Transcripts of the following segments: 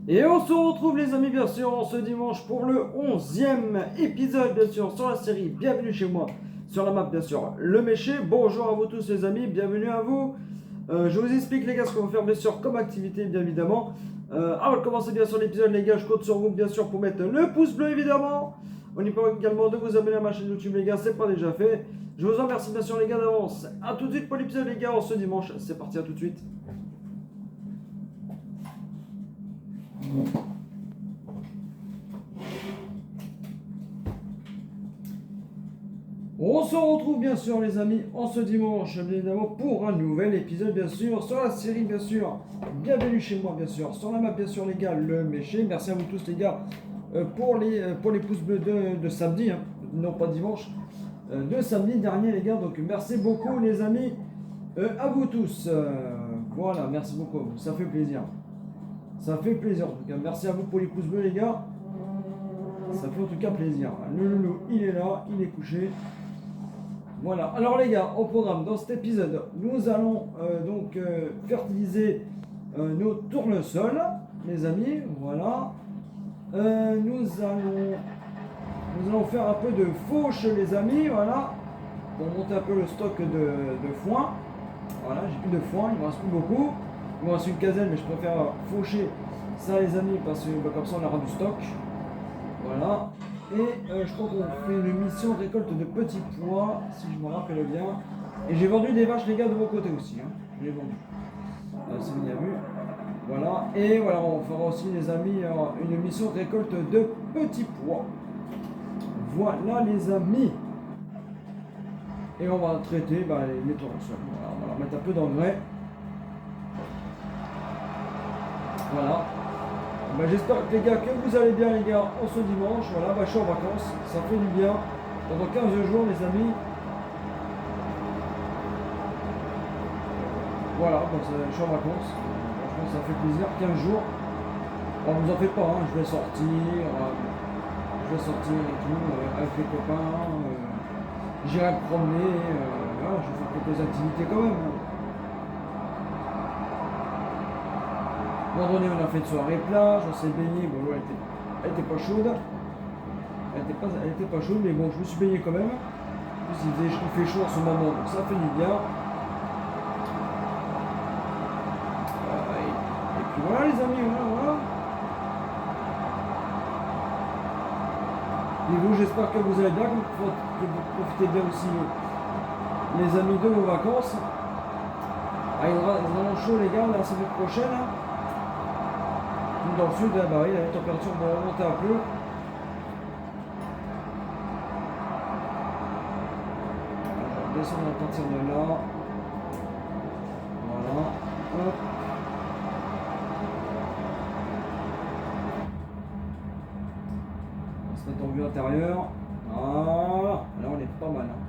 Et on se retrouve les amis bien sûr ce dimanche pour le 11e épisode bien sûr sur la série Bienvenue chez moi sur la map bien sûr Le Méché. Bonjour à vous tous les amis, bienvenue à vous. Je vous explique les gars ce qu'on va faire bien sûr comme activité bien évidemment. Avant de commencer bien sûr l'épisode les gars, je compte sur vous bien sûr pour mettre le pouce bleu évidemment. On y peut également de vous abonner à ma chaîne YouTube les gars, c'est pas déjà fait. Je vous en remercie bien sûr les gars d'avance. A tout de suite pour l'épisode les gars, en ce dimanche, c'est parti, à tout de suite. On se retrouve bien sûr les amis en ce dimanche bien évidemment pour un nouvel épisode bien sûr sur la série bien sûr Bienvenue chez moi bien sûr sur la map bien sûr les gars Le Méché. Merci à vous tous les gars pour les pouces bleus de samedi hein, non pas dimanche de samedi dernier les gars, donc merci beaucoup les amis à vous tous. Voilà, merci beaucoup à vous, ça fait plaisir, ça fait plaisir en tout cas, merci à vous pour les pouces bleus les gars, ça fait en tout cas plaisir. Le loulou il est là, il est couché. Voilà, alors les gars, au programme, dans cet épisode, nous allons fertiliser nos tournesols, les amis, voilà. Nous allons faire un peu de fauche, les amis, voilà, pour monter un peu le stock de foin. Voilà, j'ai plus de foin, il me reste plus beaucoup. Il me reste une quinzaine, mais je préfère faucher ça, les amis, parce que comme ça on aura du stock. Voilà. Et je crois qu'on fait une mission récolte de petits pois, si je me rappelle bien. Et j'ai vendu des vaches les gars de mon côté aussi. Hein. Je l'ai vendu. C'est bien vu. Voilà. Et voilà, on fera aussi les amis une mission récolte de petits pois. Voilà les amis. Et on va traiter les tournesols. Voilà, on va leur mettre un peu d'engrais. Voilà. J'espère que les gars que vous allez bien les gars en ce dimanche. Voilà, je suis en vacances, ça fait du bien. Pendant 15 jours les amis. Voilà, donc je suis en vacances. Franchement ça fait plaisir, 15 jours. Alors vous en faites pas, hein, je vais sortir et tout, avec les copains. J'irai me promener, voilà, je vais faire quelques activités quand même. Vendredi on a fait une soirée plage, on s'est baigné, bon l'eau elle était pas chaude. Elle était pas chaude, mais bon je me suis baigné quand même. En plus il fait chaud en ce moment, donc ça fait du bien. Et puis voilà les amis, voilà. Et vous, j'espère que vous allez bien, que vous profitez bien aussi les amis de vos vacances. Ah, il va vraiment chaud les gars la semaine prochaine. Hein. Dans le sud, la température va remonter un peu. Je vais descendre à partir de là. Voilà. Hop. On se met en vue intérieure. Voilà. Là on est pas mal. Hein.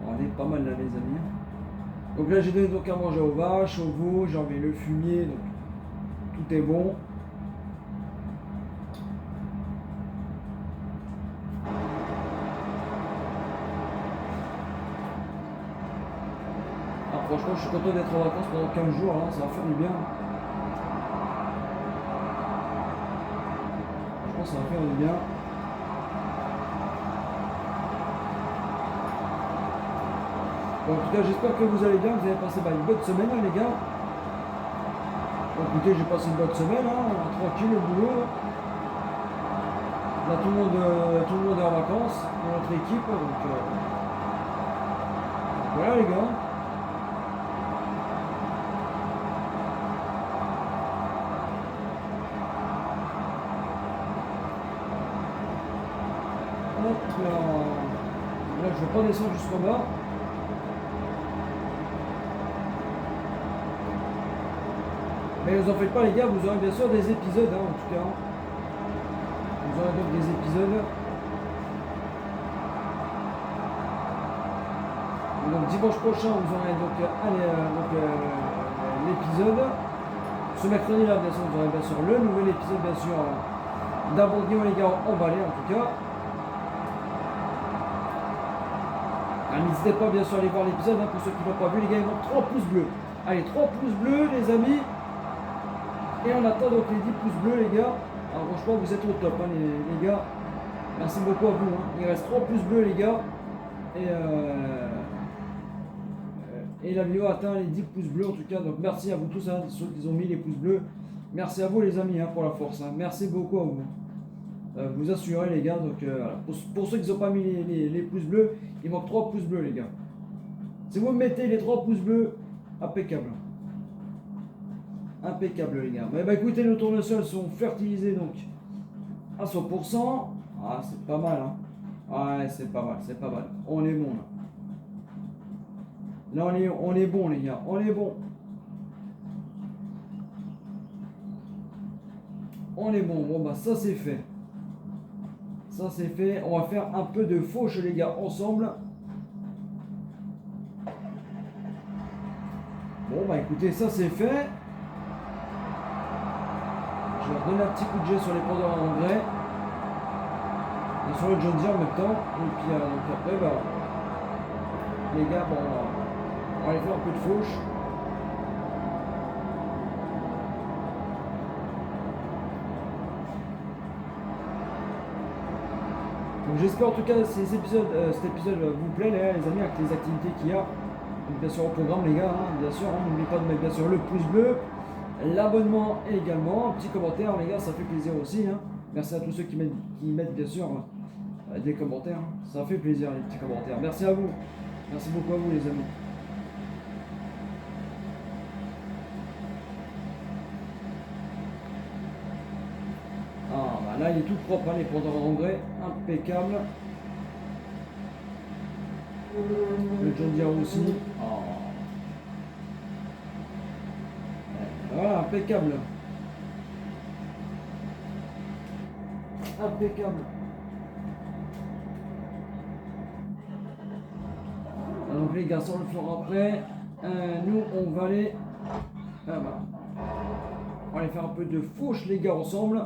On est pas mal là les amis. Donc là j'ai donné donc à manger aux vaches, aux veaux, j'ai enlevé le fumier. Donc tout est bon. Ah, franchement, je suis content d'être en vacances pendant 15 jours, hein, ça va faire du bien. Franchement, ça va faire du bien. Bon, en tout cas, j'espère que vous allez bien, vous avez passé une bonne semaine, hein, les gars. Bon, écoutez, j'ai passé une bonne semaine, hein, tranquille au boulot. Là, tout le monde est en vacances dans notre équipe, donc voilà les gars. Hop là, je vais pas descendre jusqu'en bas. Mais vous en faites pas les gars, vous aurez bien sûr des épisodes hein, en tout cas. Vous aurez donc des épisodes. Donc dimanche prochain vous aurez donc l'épisode. Ce mercredi là bien sûr vous aurez bien sûr le nouvel épisode bien sûr d'un bourguignon les gars emballé en tout cas. N'hésitez pas bien sûr à aller voir l'épisode hein, pour ceux qui n'ont pas vu les gars, ils manquent 3 pouces bleus. Allez 3 pouces bleus les amis. Et on attend donc les 10 pouces bleus, les gars. Alors franchement, vous êtes au top, hein, les gars. Merci beaucoup à vous. Hein. Il reste 3 pouces bleus, les gars. Et la vidéo atteint les 10 pouces bleus en tout cas. Donc merci à vous tous, hein, ceux qui ont mis les pouces bleus. Merci à vous les amis, hein, pour la force. Hein. Merci beaucoup à vous. Vous assurez les gars. Donc voilà. Pour ceux qui n'ont pas mis les pouces bleus, il manque 3 pouces bleus les gars. Si vous mettez les 3 pouces bleus, impeccable. Impeccable les gars. Mais bah écoutez, nos tournesols sont fertilisés donc à 100%. Ah c'est pas mal hein. Ouais c'est pas mal, c'est pas mal. On est bon là. Là on est bon les gars, on est bon. On est bon, bon bah ça c'est fait. Ça c'est fait, on va faire un peu de fauche les gars ensemble. Bon bah écoutez, ça c'est fait. Je vais redonner un petit coup de jet sur les pendants en engrais. Et sur le John Deere en même temps. Et puis donc après bah les gars bon, on va aller faire un peu de fauche. Donc j'espère en tout cas que cet épisode vous plaît les amis, avec les activités qu'il y a. Donc bien sûr au programme les gars, hein, bien sûr, hein, n'oubliez pas de mettre bien sûr le pouce bleu, l'abonnement également, un petit commentaire les gars, ça fait plaisir aussi. Hein. Merci à tous ceux qui mettent bien sûr des commentaires, hein. Ça fait plaisir les petits commentaires. Merci à vous, merci beaucoup à vous les amis. Ah bah là il est tout propre, hein, les pendants en engrais, impeccable. Le John Deere aussi. Oh. Voilà, impeccable. Impeccable. Donc les gars, sur le fera après. Nous, on va aller... Ah bah. On va aller faire un peu de fauche les gars ensemble.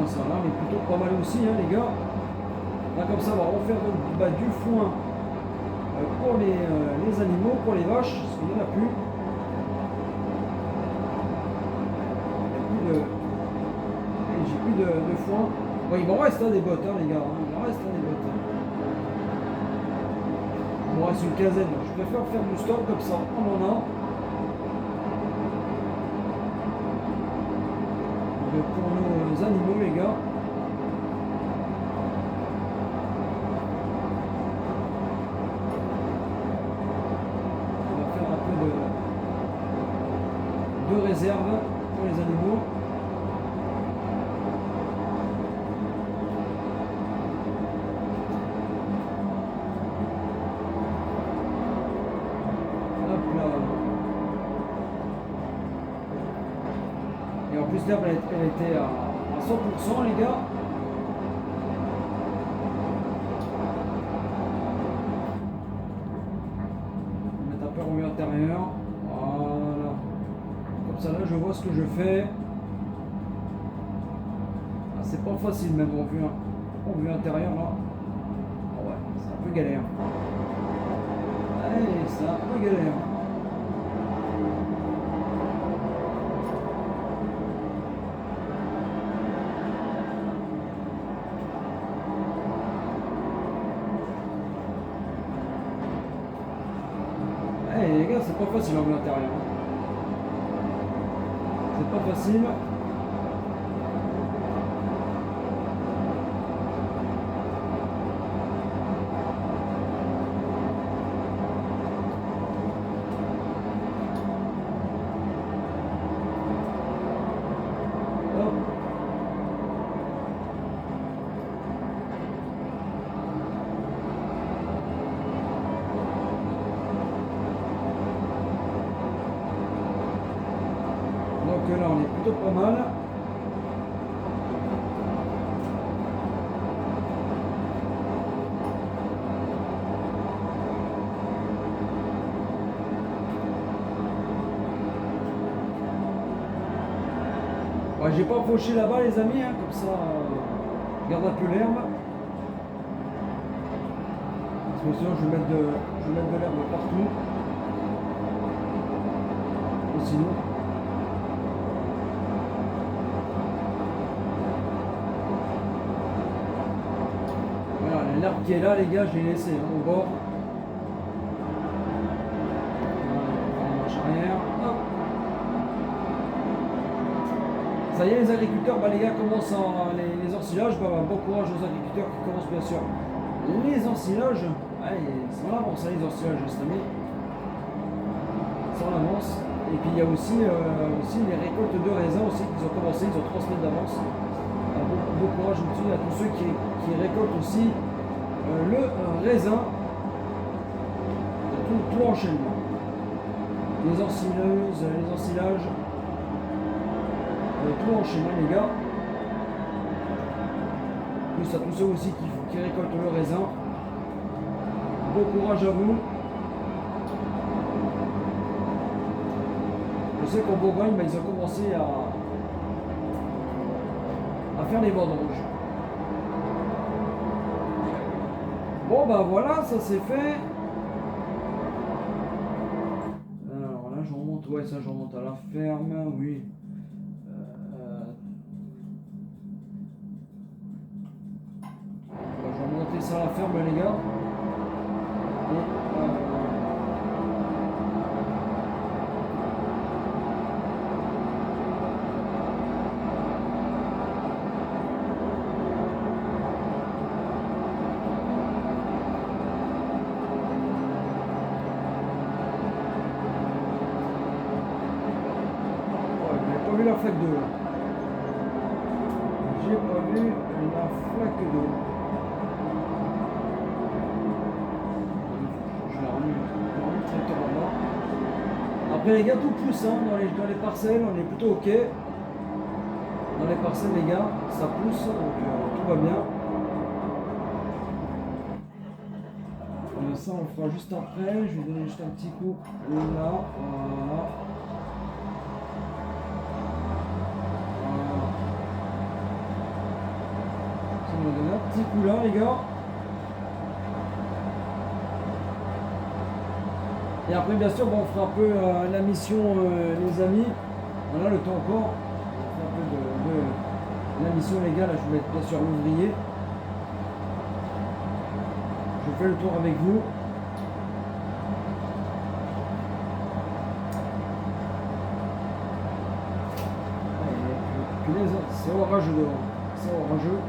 Ça là, mais plutôt pas mal aussi hein, les gars. Là comme ça on va refaire du foin pour les animaux, pour les vaches, parce qu'il n'y en a plus. J'ai plus de foin. Bon, il m'en reste hein, des bottes hein, les gars, hein. Il m'en reste hein, des bottes. Il m'en reste une quinzaine, je préfère faire du stock comme ça, on en a. Pour nos animaux les gars. On va faire un peu de réserve pour les animaux. Hop là. Et en plus l'herbe elle était à 100% les gars. On va mettre un peu remuer intérieur. Voilà. Comme ça là je vois ce que je fais. Ah, c'est pas facile même en vue intérieure là. Oh ouais, c'est un peu galère. Allez, c'est un peu galère. Les gars, c'est pas facile en vue intérieure. C'est pas facile. Hop. Donc là on est plutôt pas mal. Ouais, j'ai pas fauché là-bas les amis, hein, comme ça, garde un peu l'herbe. Parce que sinon je vais mettre de l'herbe partout. Ou sinon. Voilà, l'herbe qui est là les gars, je l'ai laissé hein, au bord. Voilà, marche arrière. Hop. Ça y est les agriculteurs, bah, les gars commencent les ensilages, bah, bon courage aux agriculteurs qui commencent bien sûr les ensilages. Allez, c'est en avance hein, les ensilages cette année. C'est en avance. Et puis il y a aussi les récoltes de raisins aussi qu'ils ont commencé, ils ont 3 semaines d'avance. Bon courage aussi à tous ceux qui récoltent aussi le raisin. Tout l'enchaînement. Les ensileuses, les ensilages. Tout l'enchaînement les gars. Plus à tous ceux aussi qui récoltent le raisin. Bon courage à vous. Je sais qu'en Bourgogne, bah, ils ont commencé à faire les vendanges. Bon bah voilà, ça c'est fait. Alors là je remonte, ouais ça je remonte à la ferme, oui. Je vais remonter ça à la ferme les gars. Et, la flaque d'eau là. J'ai pas vu la flaque d'eau. Je vais remettre le tracteur là-bas. Après les gars tout pousse hein, dans les parcelles, on est plutôt ok. Dans les parcelles les gars, ça pousse, donc tout va bien. Ça on le fera juste après, je vais donner juste un petit coup là, voilà. On va donner un petit coup là les gars. Et après bien sûr bon, on fera un peu la mission les amis. On a le temps encore. On fera un peu de la mission les gars. Là je vais mettre bien sûr l'ouvrier. Je fais le tour avec vous. C'est orageux dehors. C'est orageux.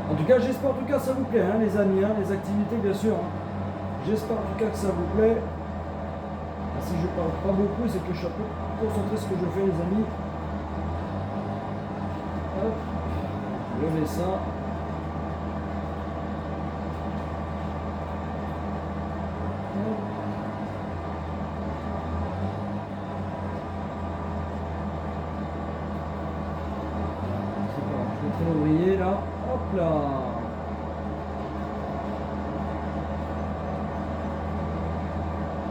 En tout cas, j'espère en tout cas que ça vous plaît, hein, les amis, hein, les activités bien sûr. Hein. J'espère en tout cas que ça vous plaît. Si je parle pas beaucoup, c'est que je suis un peu concentré sur ce que je fais, les amis. Hop, levez ça. Hop. C'est pas grave, je vais l'ouvrier là. Hop là.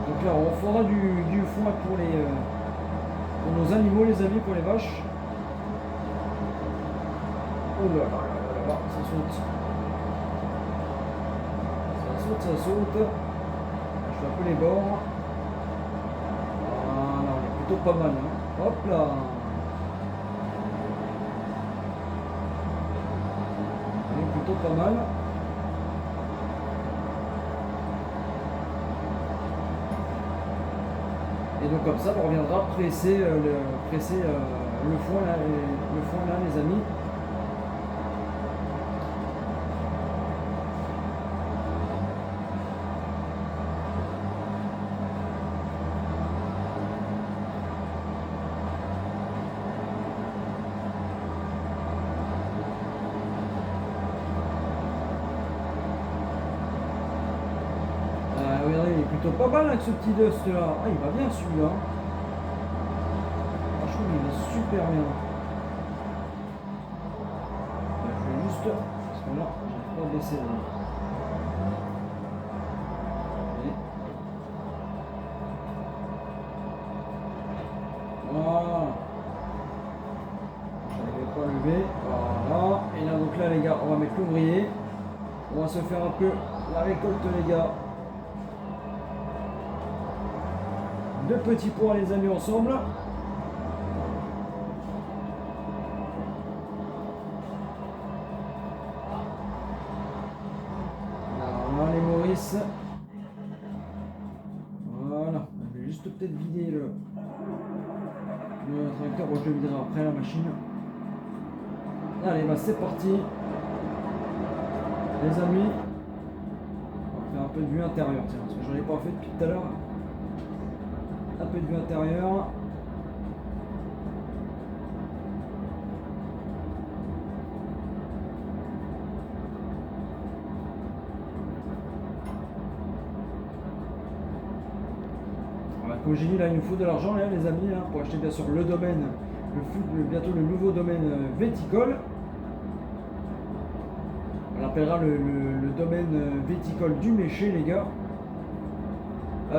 Donc là on fera du foin pour nos animaux les amis, pour les vaches. Oh là là là là là, ça saute. Ça saute, ça saute. Je fais un peu les bords. Voilà, on est plutôt pas mal. Hein. Hop là. Plutôt pas mal. Et donc comme ça on reviendra presser le foin là, les amis. Regardez, il est plutôt pas mal avec ce petit dust là. Ah, il va bien celui-là. Franchement, il va super bien. Je vais juste. Parce que là, j'arrive pas à baisser là. Voilà. Je n'arrivais pas à lever. Voilà. Et là, donc là, les gars, on va mettre l'ouvrier. On va se faire un peu la récolte, les gars. Deux petits pois, les amis, ensemble. Voilà, les Maurice. Voilà. Je vais juste peut-être vider le tracteur. Bon, je le viderai après, la machine. Allez, bah c'est parti. Les amis. On va faire un peu de vue intérieure, tiens, parce que j'en ai pas fait depuis tout à l'heure. Un peu de vue intérieure. Voilà, comme j'ai dit, là il nous faut de l'argent, là, les amis, hein, pour acheter bien sûr le domaine, bientôt le nouveau domaine viticole. On appellera le domaine viticole du Méché, les gars.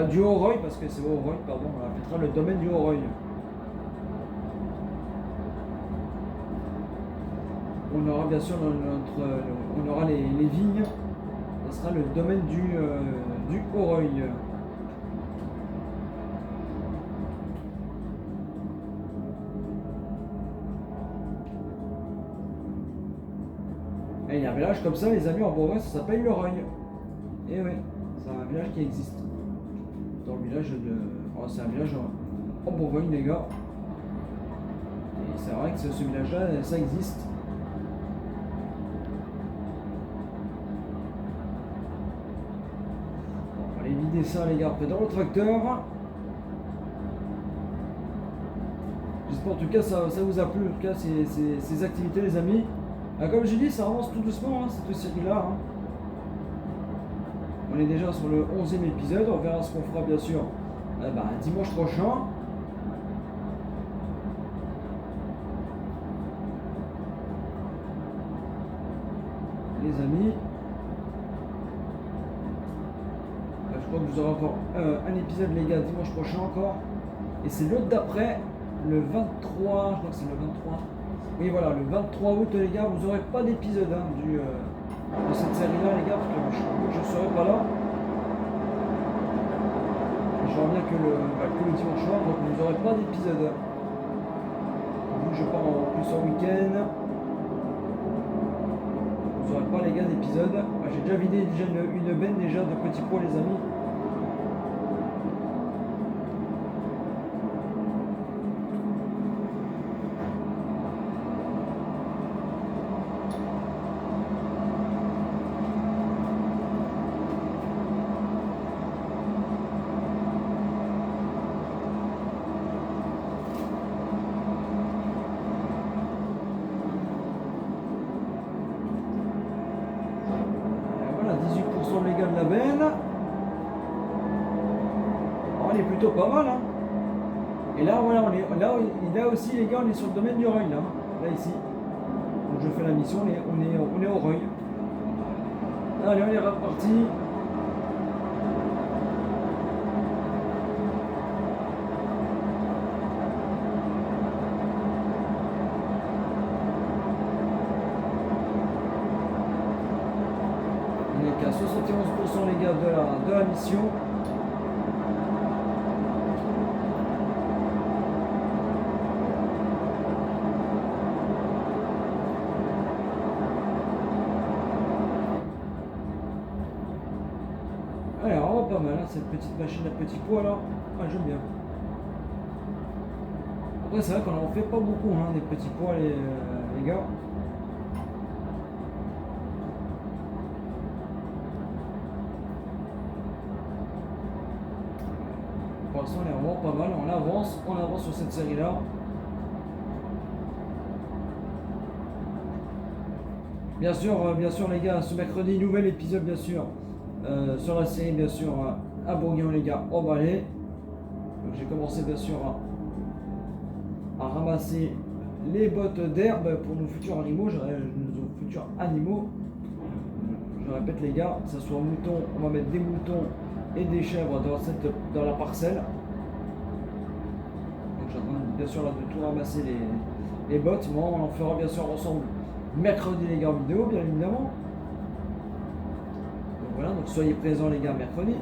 Du Haut-Reuil, parce que c'est Haut-Reuil, pardon, on appellera le domaine du Haut-Reuil. On aura bien sûr on aura les vignes, ce sera le domaine du Haut-Reuil. Et il y a un village comme ça, les amis, en Bourgogne, ça s'appelle le Reuil. Et oui, c'est un village qui existe. Dans le village de. Oh, c'est un village en Bourgogne, les gars. Et c'est vrai que ce village-là, ça existe. On va aller vider ça, les gars, après dans le tracteur. J'espère en tout cas ça vous a plu, en tout cas ces activités, les amis. Comme je dis, ça avance tout doucement, hein, cette série-là. Hein. On est déjà sur le 11e épisode, on verra ce qu'on fera bien sûr dimanche prochain. Les amis. Je crois que vous aurez encore un épisode, les gars, dimanche prochain encore. Et c'est l'autre d'après, le 23, je crois que c'est le 23. Oui, voilà, le 23 août, les gars, vous n'aurez pas d'épisode de cette série-là, les gars, parce que je ne serai pas là. Je reviens que le dimanche soir, donc vous n'aurez pas d'épisode. Donc je pars en plus en week-end. Vous n'aurez pas, les gars, d'épisode. J'ai déjà vidé une benne déjà de petits pois, les amis. Les gars de la benne. Oh, on est plutôt pas mal, hein. Et là, voilà, là aussi, les gars, on est sur le domaine du Reuil, là ici. Donc je fais la mission, on est au Reuil. Allez, on est reparti. On est qu'à 71% les gars de la mission. Alors, pas mal, hein, cette petite machine à petits pois là. Ah, j'aime bien. Après, c'est vrai qu'on en fait pas beaucoup, hein, des petits pois, les gars. Pour l'instant, on est vraiment pas mal. On avance sur cette série-là. Bien sûr, les gars, ce mercredi, nouvel épisode, bien sûr, sur la série, bien sûr, à Bourguignon, les gars, au balai. Donc, j'ai commencé, bien sûr, à ramasser les bottes d'herbe pour nos futurs animaux. Je répète, les gars, que ce soit moutons, on va mettre des moutons et des chèvres dans la parcelle. Donc je suis en train bien sûr là, de tout ramasser les bottes. Bon, on en fera bien sûr ensemble mercredi les gars en vidéo, bien évidemment. Donc voilà, donc soyez présents les gars mercredi.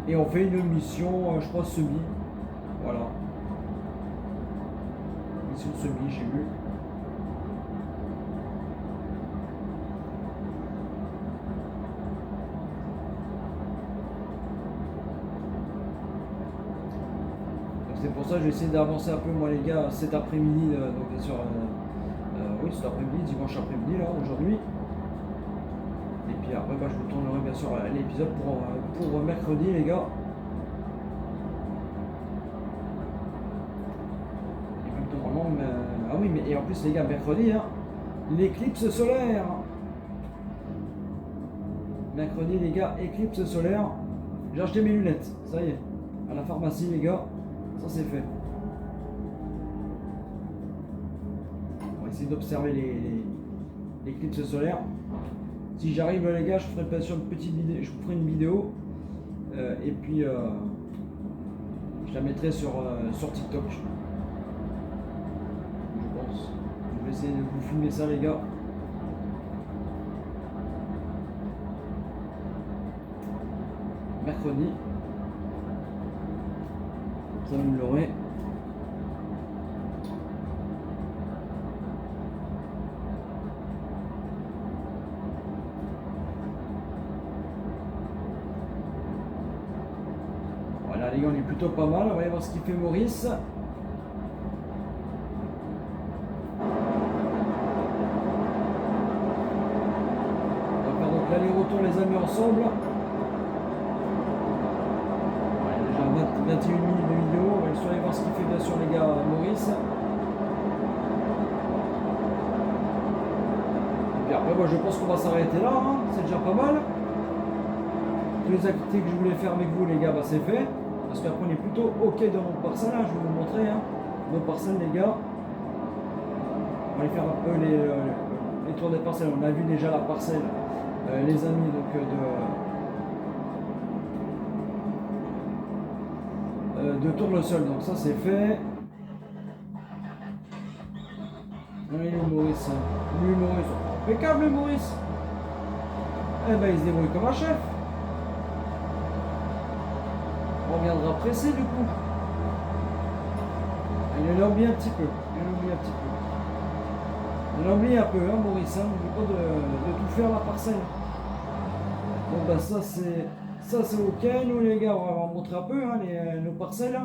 Et on fait une mission, je crois, semi. Voilà. Mission semi, j'ai vu. C'est pour ça que je vais essayer d'avancer un peu moi les gars cet après-midi, donc bien sûr oui cet après-midi, dimanche après-midi là aujourd'hui. Et puis après bah, je vous tournerai bien sûr l'épisode pour mercredi les gars. Et puis normalement ah oui mais et en plus les gars mercredi hein, l'éclipse solaire. Mercredi les gars, éclipse solaire. J'ai acheté mes lunettes, ça y est, à la pharmacie les gars. Ça c'est fait. On va essayer d'observer l'éclipse solaire. Si j'arrive les gars, je ferai bien sûr une petite vidéo, je vous ferai une vidéo et puis je la mettrai sur TikTok. Je pense. Je vais essayer de vous filmer ça les gars. Mercredi. Ça vous l'aurez. Voilà les gars, on est plutôt pas mal. On va aller voir ce qu'il fait Maurice. On va faire donc l'aller-retour les amis ensemble. 21 minutes de vidéo, on va juste aller voir ce qu'il fait bien sûr les gars Maurice. Et puis après moi je pense qu'on va s'arrêter là, hein. C'est déjà pas mal. Toutes les activités que je voulais faire avec vous les gars, bah, c'est fait. Parce qu'après on est plutôt ok dans nos parcelles, hein. Je vais vous montrer hein. Nos parcelles les gars. On va aller faire un peu les tours des parcelles. On a vu déjà la parcelle, les amis donc de tournesol, donc ça c'est fait. Oui, le Maurice. Lui, Maurice. Impeccable, Maurice. Eh ben, il se débrouille comme un chef. On reviendra pressé du coup. Il l'a oublié un petit peu. Il l'a oublié un peu, hein, Maurice. Hein. Il ne veut pas de tout faire la parcelle. Bon, ben, ça c'est ok. Nous, les gars, on va vous montrer un peu hein, nos parcelles.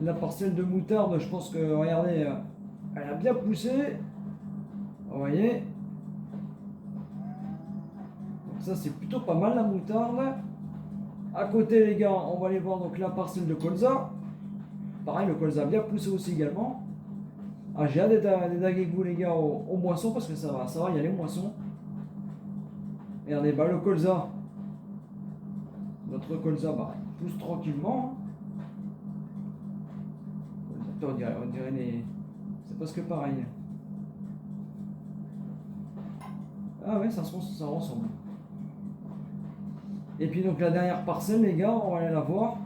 La parcelle de moutarde, je pense que, regardez, elle a bien poussé. Vous voyez. Donc ça, c'est plutôt pas mal la moutarde. À côté, les gars, on va aller voir donc la parcelle de colza. Pareil, le colza a bien poussé aussi également. Ah, j'ai hâte d'être avec vous, les gars, au moisson parce que ça va y aller au moisson. Regardez, bah, le colza. Notre colza, bah, il pousse tranquillement. On dirait les... C'est presque pareil. Ah ouais, ça ressemble. Et puis donc la dernière parcelle, les gars, on va aller la voir.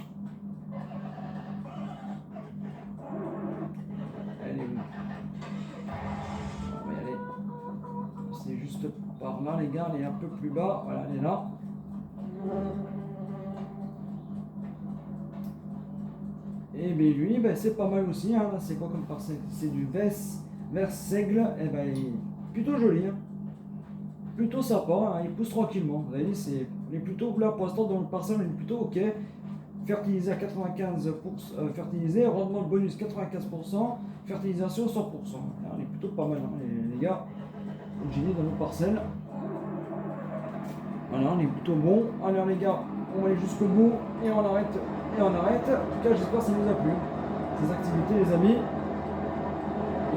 Elle est où? On va y aller. C'est juste par là, les gars, elle est un peu plus bas. Voilà, elle est là. Et bien lui, ben, c'est pas mal aussi. Hein. C'est quoi comme parcelle? C'est du Versaigle. Et ben, il est plutôt joli. Hein. Plutôt sympa. Hein. Il pousse tranquillement. Vous avez dit, il est plutôt là pour l'instant dans le parcelle, il est plutôt ok. Fertilisé à 95%, fertilisé, rendement de bonus 95%, fertilisation 100%. Alors, on est plutôt pas mal, hein, les gars. Comme j'ai dit dans nos parcelles. Voilà, on est plutôt bon. Alors les gars, on va aller jusqu'au bout et on arrête. En tout cas, j'espère que ça vous a plu. Ces activités, les amis.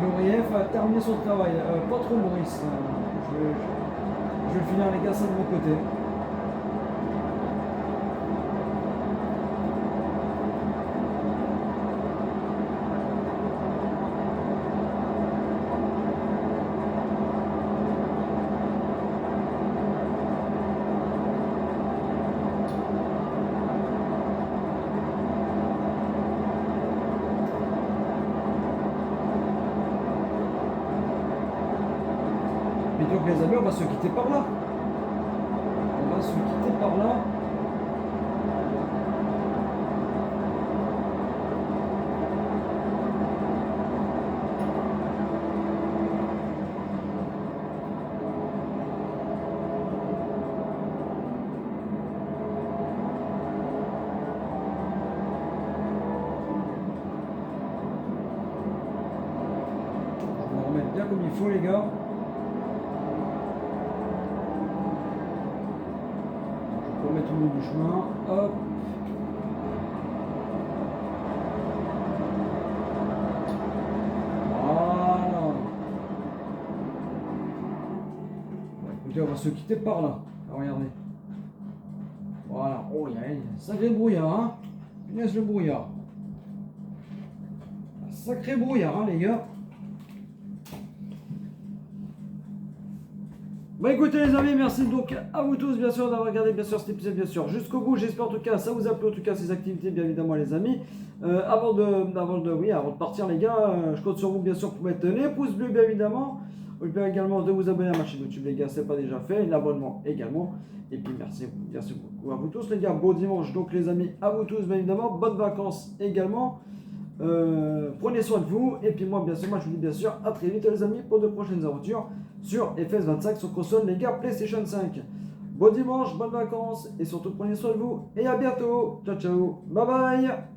L'ORIF a terminé son travail. Pas trop Maurice. Je vais finir les gars ça de mon côté. donc les amis, on va se quitter par là. On va se quitter par là. On va remettre bien comme il faut les gars. Je vais remettre au milieu du chemin. Hop. Voilà. Bon, écoutez, on va se quitter par là. Regardez. Voilà. Oh, il y a un sacré brouillard, hein. Laisse le brouillard. Un sacré brouillard, hein, les gars. Bah écoutez les amis, merci donc à vous tous bien sûr d'avoir regardé bien sûr cet épisode bien sûr jusqu'au bout. J'espère en tout cas ça vous a plu en tout cas ces activités bien évidemment les amis. Avant de partir les gars, je compte sur vous bien sûr pour mettre les pouces bleus bien évidemment. N'oubliez pas également de vous abonner à ma chaîne YouTube les gars, c'est pas déjà fait, l'abonnement également. Et puis merci beaucoup à vous tous les gars, beau dimanche donc les amis à vous tous bien évidemment, bonnes vacances également. Prenez soin de vous et puis moi bien sûr je vous dis bien sûr à très vite les amis pour de prochaines aventures sur FS25 sur console les gars PlayStation 5. Bon dimanche, bonnes vacances et surtout prenez soin de vous et à bientôt. Ciao ciao, bye bye.